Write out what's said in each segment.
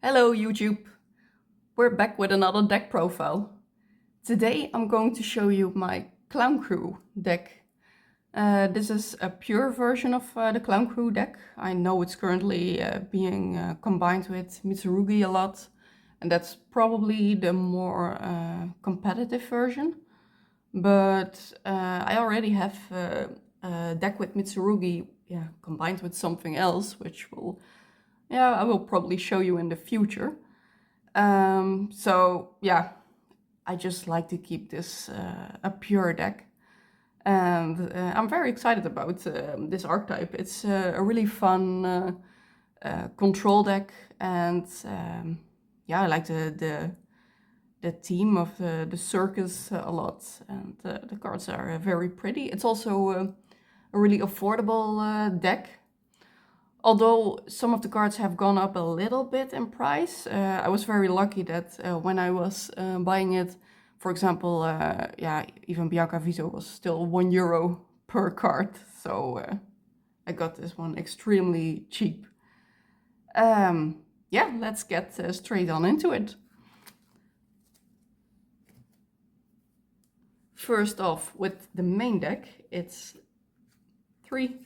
Hello YouTube! We're back with another deck profile. Today I'm going to show you my Clown Crew deck. This is a pure version of the Clown Crew deck. I know it's currently being combined with Mitsurugi a lot, and that's probably the more competitive version. But I already have a deck with Mitsurugi combined with something else, which I will probably show you in the future. So yeah, I just like to keep this a pure deck. And I'm very excited about this archetype. It's a really fun control deck, and I like the theme of the circus a lot, and the cards are very pretty. It's also a really affordable deck. Although some of the cards have gone up a little bit in price, I was very lucky that when I was buying it, for example, even Bianca Viso was still €1 per card. So I got this one extremely cheap. Let's get straight on into it. First off, with the main deck, it's 3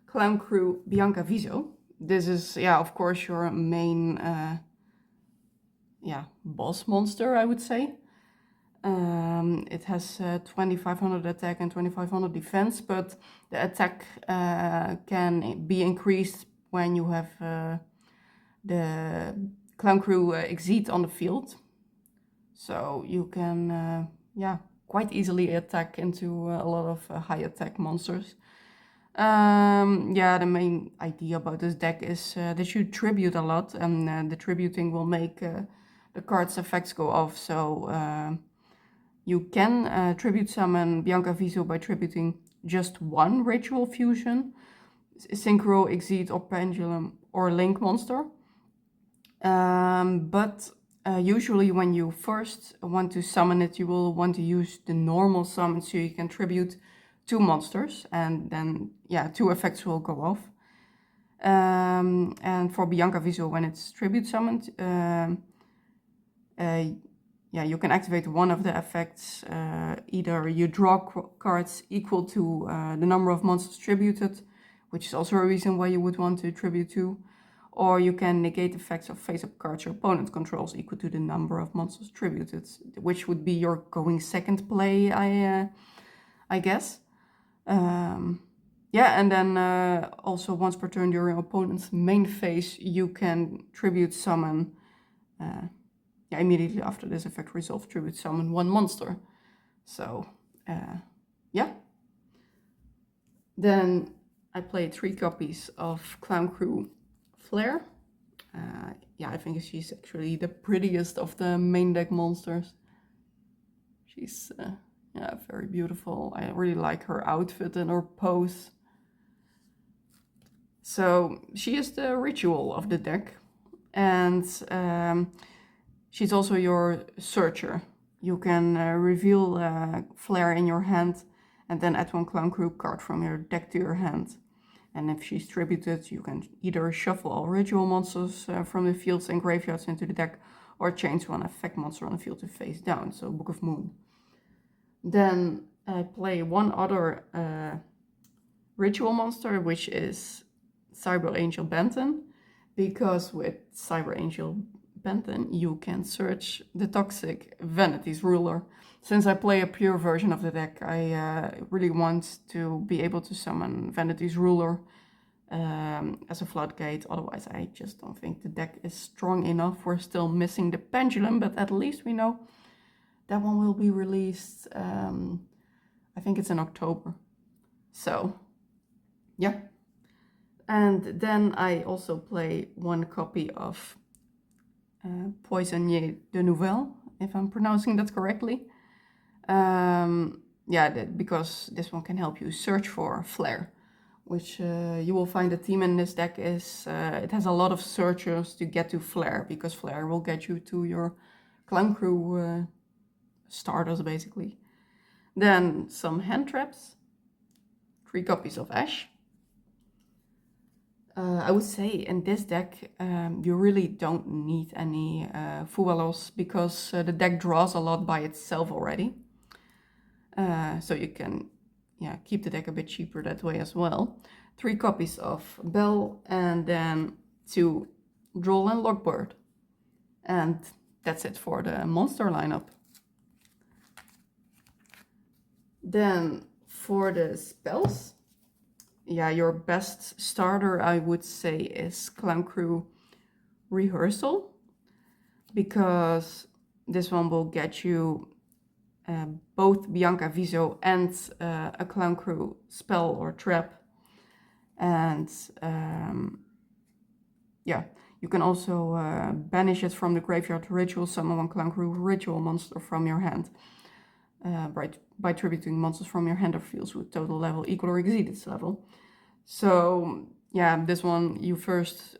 Clown Crew Bianca Viso. This is, of course, your main boss monster, I would say. It has 2500 attack and 2500 defense, but the attack can be increased when you have the Clown Crew exceed on the field. So you can, quite easily attack into a lot of high attack monsters. The main idea about this deck is that you tribute a lot, and the tributing will make the card's effects go off. So you can tribute summon Bianca Viso by tributing just one Ritual Fusion, Synchro, Exceed, or Pendulum, or Link monster. But usually when you first want to summon it, you will want to use the normal summon, so you can tribute 2 monsters, and then 2 effects will go off. And for Bianca Viso, when it's tribute summoned, you can activate one of the effects. Either you draw cards equal to the number of monsters tributed, which is also a reason why you would want to tribute 2, or you can negate effects of face-up cards your opponent controls equal to the number of monsters tributed, which would be your going second play, I guess. And then also once per turn during opponent's main phase, you can tribute summon, immediately after this effect resolve, tribute summon 1 monster. So, Then I played 3 copies of Clown Crew Flare. I think she's actually the prettiest of the main deck monsters. She's very beautiful. I really like her outfit and her pose. So she is the ritual of the deck, and she's also your searcher. You can reveal Flare in your hand and then add 1 Clown Crew card from your deck to your hand. And if she's tributed, you can either shuffle all ritual monsters from the fields and graveyards into the deck, or change 1 effect monster on the field to face down, so Book of Moon. Then I play 1 other ritual monster, which is Cyber Angel Benton, because with Cyber Angel Benton you can search the toxic Vanity's Ruler. Since I play a pure version of the deck, I really want to be able to summon Vanity's Ruler as a floodgate. Otherwise, I just don't think the deck is strong enough. We're still missing the Pendulum, but at least we know that one will be released, I think it's in October. So, yeah. And then I also play 1 copy of Poisonnier de Nouvelle, if I'm pronouncing that correctly. Because this one can help you search for Flare, which you will find the theme in this deck is it has a lot of searchers to get to Flare, because Flare will get you to your Clown Crew starters, basically. Then some hand traps, 3 copies of Ash. I would say in this deck, you really don't need any Fuelos because the deck draws a lot by itself already. So you can keep the deck a bit cheaper that way as well. 3 copies of Bell and then 2 Droll and Lockbird. And that's it for the monster lineup. Then for the spells, your best starter I would say is Clown Crew Rehearsal, because this one will get you both Bianca Viso and a Clown Crew spell or trap. And you can also banish it from the graveyard ritual, summon one Clown Crew ritual monster from your hand by tributing monsters from your hand or fields with total level equal or exceed its level. So this one you first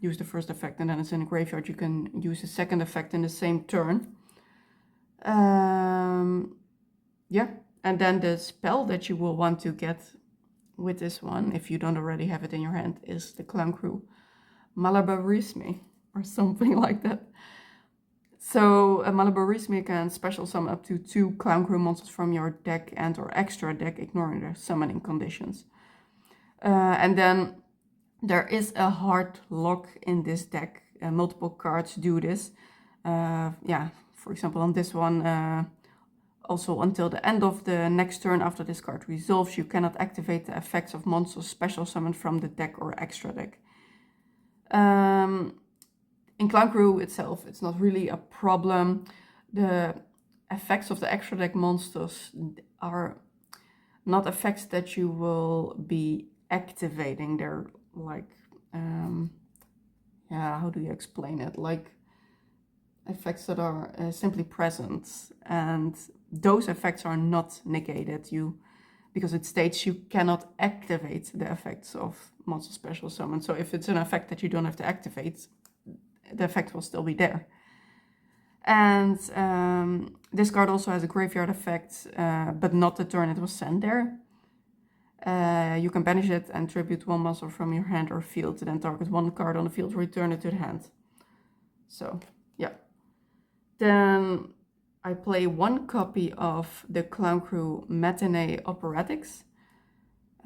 use the first effect and then it's in the graveyard. You can use the second effect in the same turn. And then the spell that you will want to get with this one, if you don't already have it in your hand, is the Clown Crew Malabarisme or something like that. So a Malabarisme can special summon up to 2 Clown Crew monsters from your deck and or extra deck, ignoring their summoning conditions. And then there is a hard lock in this deck. Multiple cards do this. For example, on this one, also until the end of the next turn after this card resolves, you cannot activate the effects of monsters special summoned from the deck or extra deck. In Clown Crew itself, it's not really a problem. The effects of the extra deck monsters are not effects that you will be activating. They're like, how do you explain it? Like effects that are simply present, and those effects are not negated. Because it states you cannot activate the effects of monster special summon. So if it's an effect that you don't have to activate, the effect will still be there. And this card also has a graveyard effect, but not the turn it was sent there. You can banish it and tribute 1 monster from your hand or field, then target 1 card on the field, return it to the hand. So, Then I play 1 copy of the Clown Crew Matinee Operatics.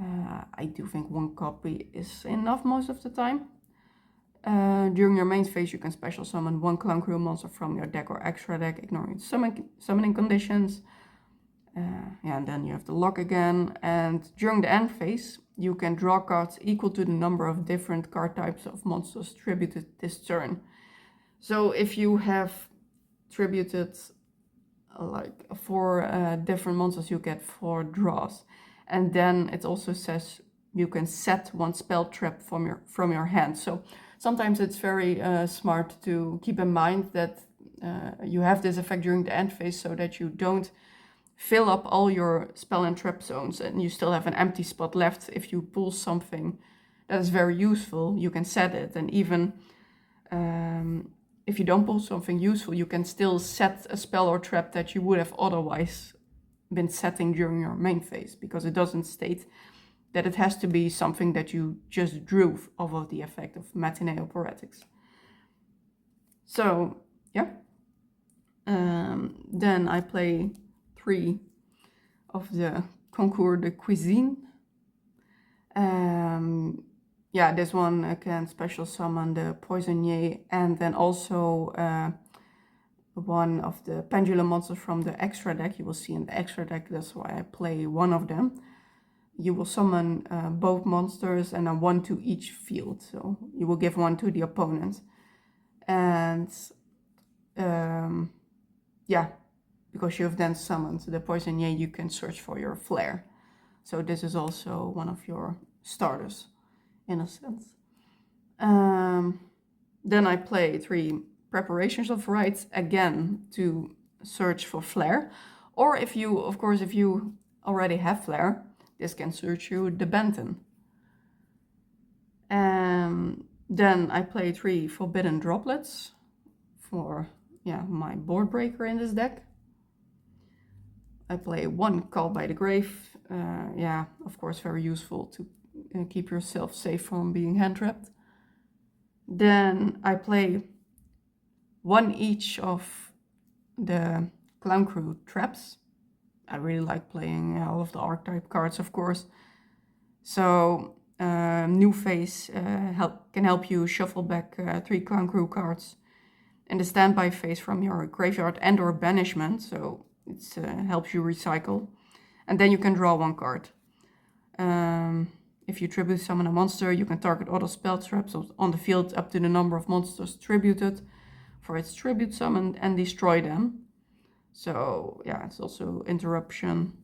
I do think 1 copy is enough most of the time. During your main phase, you can special summon 1 Clown Crew monster from your deck or extra deck, ignoring summoning conditions. And then you have the lock again. And during the end phase, you can draw cards equal to the number of different card types of monsters tributed this turn. So if you have tributed like 4 different monsters, you get 4 draws. And then it also says you can set 1 spell trap from your hand. So sometimes it's very smart to keep in mind that you have this effect during the end phase, so that you don't fill up all your spell and trap zones and you still have an empty spot left. If you pull something that is very useful, you can set it. And even if you don't pull something useful, you can still set a spell or trap that you would have otherwise been setting during your main phase, because it doesn't state that it has to be something that you just drew off of the effect of Matinee Operatics. So, then I play 3 of the Concours de Cuisine. This one can special summon the Poisonnier, and then also 1 of the Pendulum monsters from the extra deck. You will see in the extra deck, that's why I play 1 of them. You will summon both monsters and then 1 to each field. So you will give 1 to the opponent. And because you have then summoned the Poisonnier, you can search for your Flare. So this is also one of your starters, in a sense. Then I play 3 Preparations of Rites, again to search for Flare. Or if you already have Flare, this can search you the Benton. Then I play 3 Forbidden Droplets for my board breaker in this deck. I play 1 Call by the Grave. Of course, very useful to keep yourself safe from being hand trapped. Then I play one each of the Clown Crew traps. I really like playing all of the archetype cards, of course. So new phase can help you shuffle back 3 Clown Crew cards in the standby phase from your graveyard and or banishment, so it helps you recycle. And then you can draw 1 card. If you tribute summon a monster, you can target auto spell traps on the field up to the number of monsters tributed for its tribute summon and destroy them. So yeah, it's also interruption,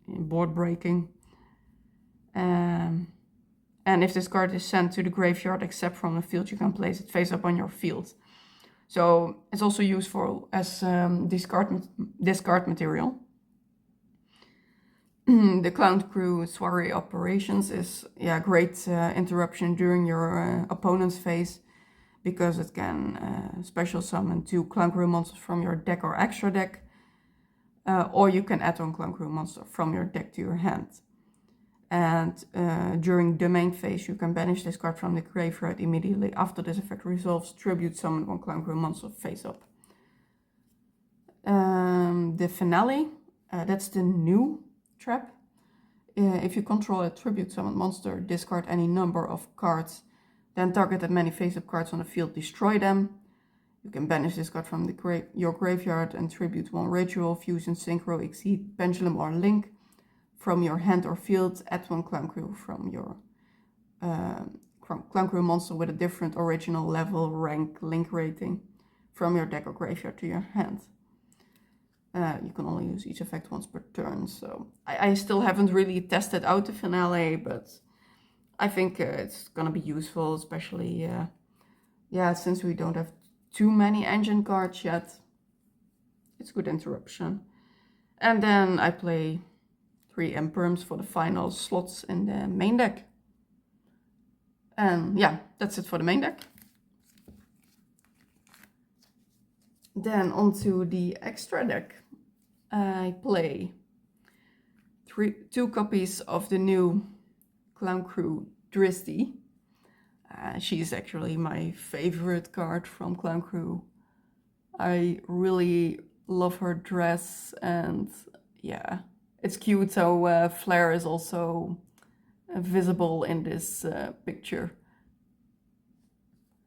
board breaking. And if this card is sent to the graveyard except from the field, you can place it face up on your field. So it's also useful as discard material. The Clown Crew soiree operations is great interruption during your opponent's phase, because it can special summon 2 Clown Crew monsters from your deck or extra deck, or you can add 1 Clown Crew monster from your deck to your hand. And during the main phase, you can banish this card from the graveyard immediately after this effect resolves. Tribute summon 1 Clown Crew monster face up. The finale, that's the new trap. If you control a tribute summon monster, discard any number of cards, then target that many face-up cards on the field, destroy them. You can banish this card from your graveyard and tribute 1 Ritual, Fusion, Synchro, Exceed, Pendulum, or Link from your hand or field. Add 1 Clown Crew from your Clown Crew monster with a different original level, rank, link rating from your deck or graveyard to your hand. You can only use each effect once per turn, so I still haven't really tested out the finale, but I think it's gonna be useful, especially since we don't have too many engine cards yet. It's good interruption. And then I play 3 Imperms for the final slots in the main deck. And yeah, that's it for the main deck. Then onto the extra deck. I play 2 copies of the new Clown Crew Dristy. She's actually my favorite card from Clown Crew. I really love her dress, and yeah, it's cute how Flair is also visible in this picture.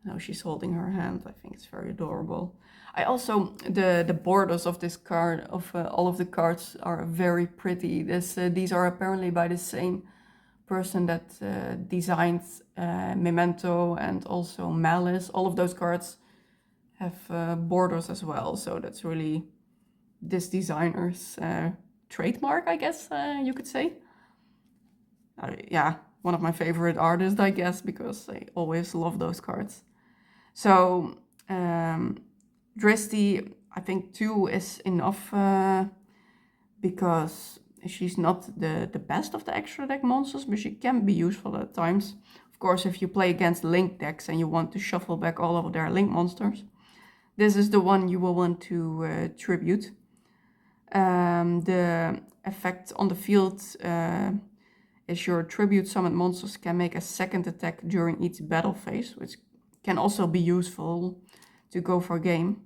Now she's holding her hand. I think it's very adorable. I also, the borders of this card, of all of the cards, are very pretty. These are apparently by the same person that designed Memento and also Malice. All of those cards have borders as well, so that's really this designer's trademark, I guess you could say. Yeah, one of my favorite artists, I guess, because I always love those cards. So Dristy, I think 2 is enough because she's not the best of the extra deck monsters, but she can be useful at times. Of course, if you play against Link decks and you want to shuffle back all of their Link monsters, this is the one you will want to tribute. The effect on the field is your tribute summoned monsters can make a second attack during each battle phase, which can also be useful to go for game.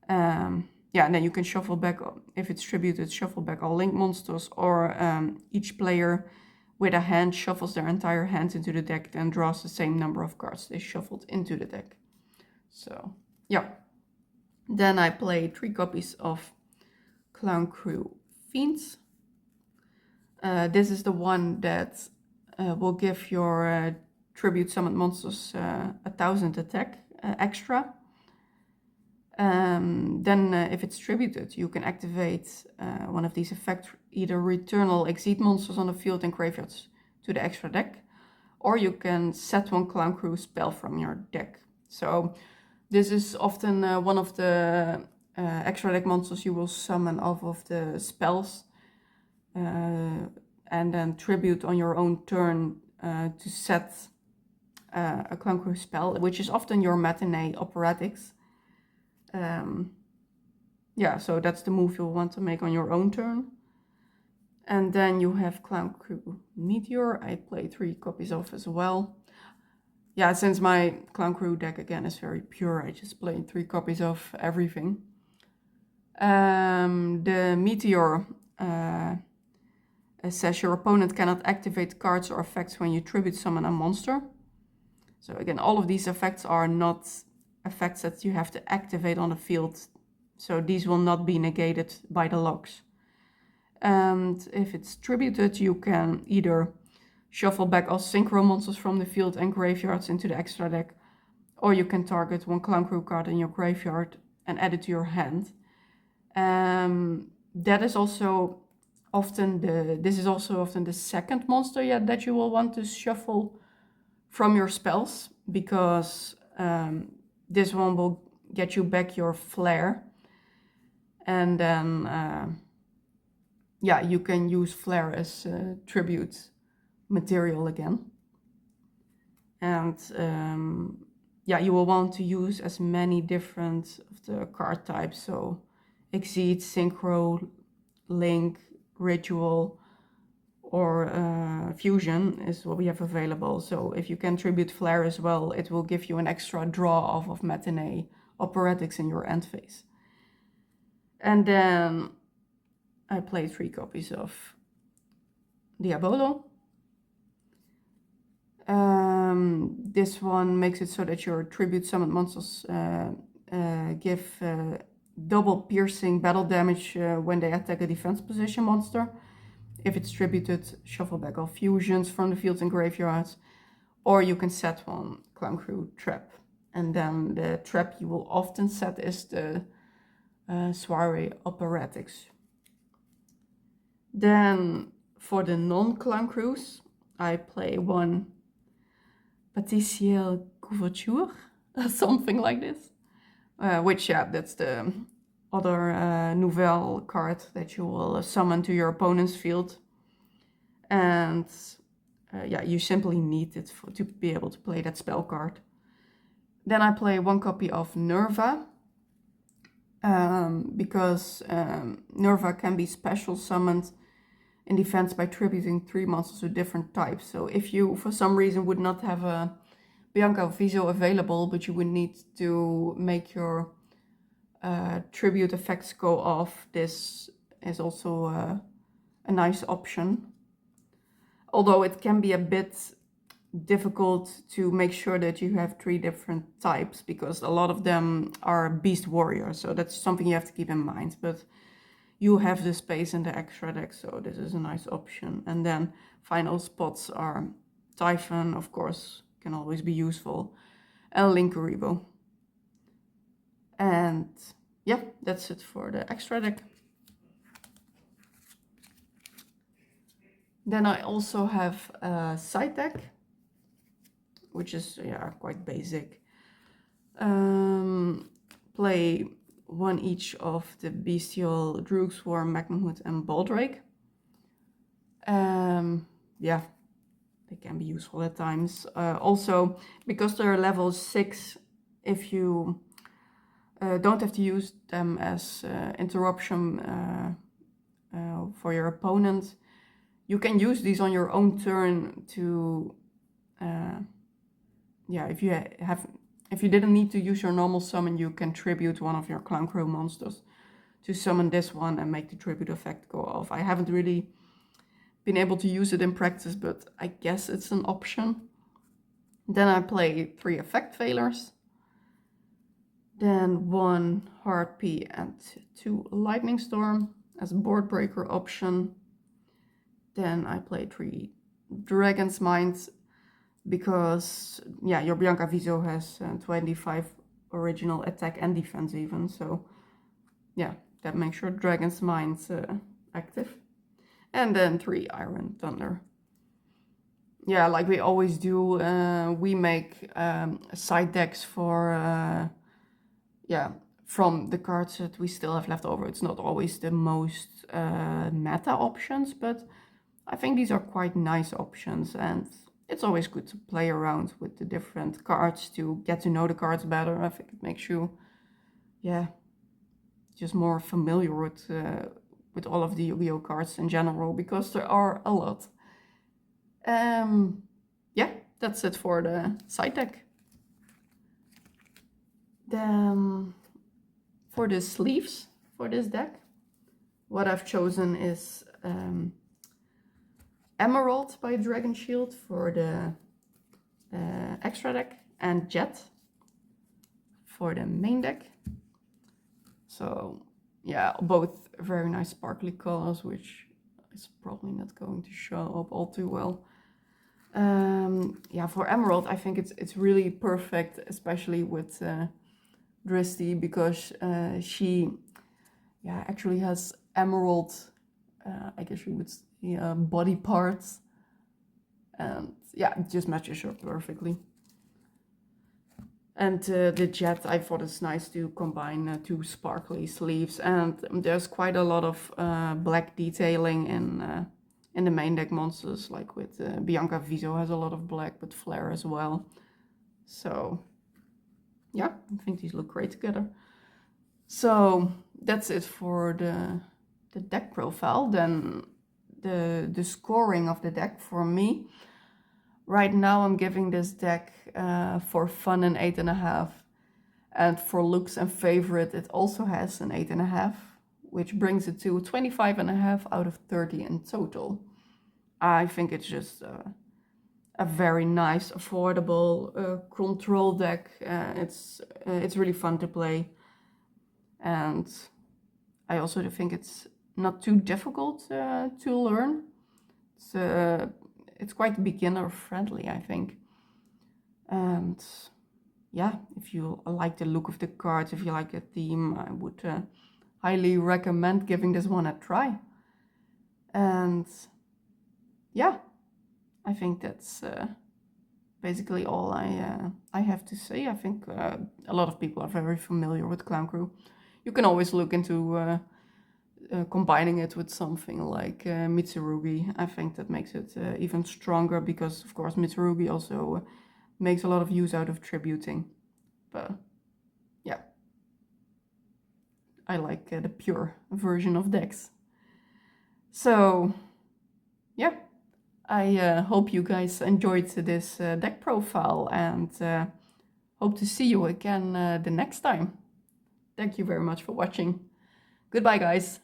And then you can shuffle back, if it's tributed, shuffle back all Link monsters, or each player with a hand shuffles their entire hand into the deck, then draws the same number of cards they shuffled into the deck. So, yeah. Then I play 3 copies of Clown Crew Fiends. This is the one that will give your tribute summoned monsters 1000 attack extra. Then if it's tributed, you can activate one of these effects, either return all Exceed monsters on the field and graveyards to the extra deck, or you can set 1 Clown Crew spell from your deck. So this is often one of the extra deck monsters you will summon off of the spells, and then tribute on your own turn to set a Clown Crew spell, which is often your matinee operatics. So that's the move you'll want to make on your own turn. And then you have Clown Crew Meteor. I play 3 copies of as well. Yeah, since my Clown Crew deck again is very pure, I just play 3 copies of everything. The Meteor says your opponent cannot activate cards or effects when you tribute summon a monster. So again, all of these effects are not effects that you have to activate on the field. So these will not be negated by the locks. And if it's tributed, you can either shuffle back all synchro monsters from the field and graveyards into the extra deck, or you can target 1 Clown Crew card in your graveyard and add it to your hand. That is also often the second monster that you will want to shuffle from your spells, because this one will get you back your flare, and then you can use flare as tribute material again. And you will want to use as many different of the card types, so Exceed, Synchro, Link, Ritual, or Fusion is what we have available. So if you can tribute Flare as well, it will give you an extra draw off of Matinee Operatics in your end phase. And then I play 3 copies of Diabolo. This one makes it so that your tribute summoned monsters give double piercing battle damage when they attack a defense position monster. If it's tributed, shuffle back all fusions from the fields and graveyards, or you can set 1 Clown Crew trap. And then the trap you will often set is the Soiree Operatics. Then for the non-Clown Crews, I play 1 Paticiel Couverture, something like this. That's the other nouvelle card that you will summon to your opponent's field. And you simply need it to be able to play that spell card. Then I play 1 copy of Nerva, because Nerva can be special summoned in defense by tributing 3 monsters with different types. So if you, for some reason, would not have a Bianca Viso available, but you would need to make your tribute effects go off, this is also a nice option. Although it can be a bit difficult to make sure that you have 3 different types, because a lot of them are Beast Warriors, so that's something you have to keep in mind. But you have the space in the extra deck, so this is a nice option. And then final spots are Typhon, of course, can always be useful, and Linkuribo. And yeah, that's it for the extra deck. Then I also have a side deck, which is quite basic. Play 1 each of the Bestial, Droog Swarm, Magnumhood, and Baldrake. They can be useful at times. Also, because they're level 6, if you don't have to use them as interruption for your opponent, you can use these on your own turn to, if you didn't need to use your normal summon, you can tribute 1 of your Clown Crew monsters to summon this one and make the tribute effect go off. I haven't really been able to use it in practice, but I guess it's an option. Then I play 3 effect failures. Then 1 Harpy and 2 Lightning Storm as board breaker option. Then I play 3 Dragon's Mind, because your Bianca Viso has 25 original attack and defense even, so that makes your Dragon's Mind active. And then 3 Iron Thunder. Like we always do, we make side decks for from the cards that we still have left over. It's not always the most meta options, but I think these are quite nice options, and it's always good to play around with the different cards to get to know the cards better. I think it makes you just more familiar with with all of the Yu-Gi-Oh cards in general, because there are a lot. Yeah, that's it for the side deck. Then for the sleeves for this deck, what I've chosen is Emerald by Dragon Shield for the extra deck, and Jet for the main deck. So yeah, both very nice sparkly colors, which is probably not going to show up all too well. Yeah, for Emerald, I think it's really perfect, especially with Dristy, because she actually has emerald, I guess you would say, body parts, and yeah, it just matches her perfectly. And the Jet, I thought it's nice to combine two sparkly sleeves, and there's quite a lot of black detailing in the main deck monsters, like with Bianca Viso has a lot of black, but Flare as well. So yeah, I think these look great together. So that's it for the deck profile. Then the scoring of the deck for me. Right now I'm giving this deck for fun an 8.5. And for looks and favorite, it also has an 8.5, which brings it to 25.5 out of 30 in total. I think it's just a very nice, affordable control deck. It's really fun to play. And I also think it's not too difficult to learn. It's quite beginner friendly, I think. And yeah, if you like the look of the cards, if you like the theme, I would highly recommend giving this one a try. And yeah, I think that's basically all I have to say. I think a lot of people are very familiar with Clown Crew. You can always look into combining it with something like Mitsurugi. I think that makes it even stronger, because of course Mitsurugi also makes a lot of use out of tributing. But yeah, I like the pure version of decks. So yeah, I hope you guys enjoyed this deck profile, and hope to see you again the next time. Thank you very much for watching. Goodbye, guys.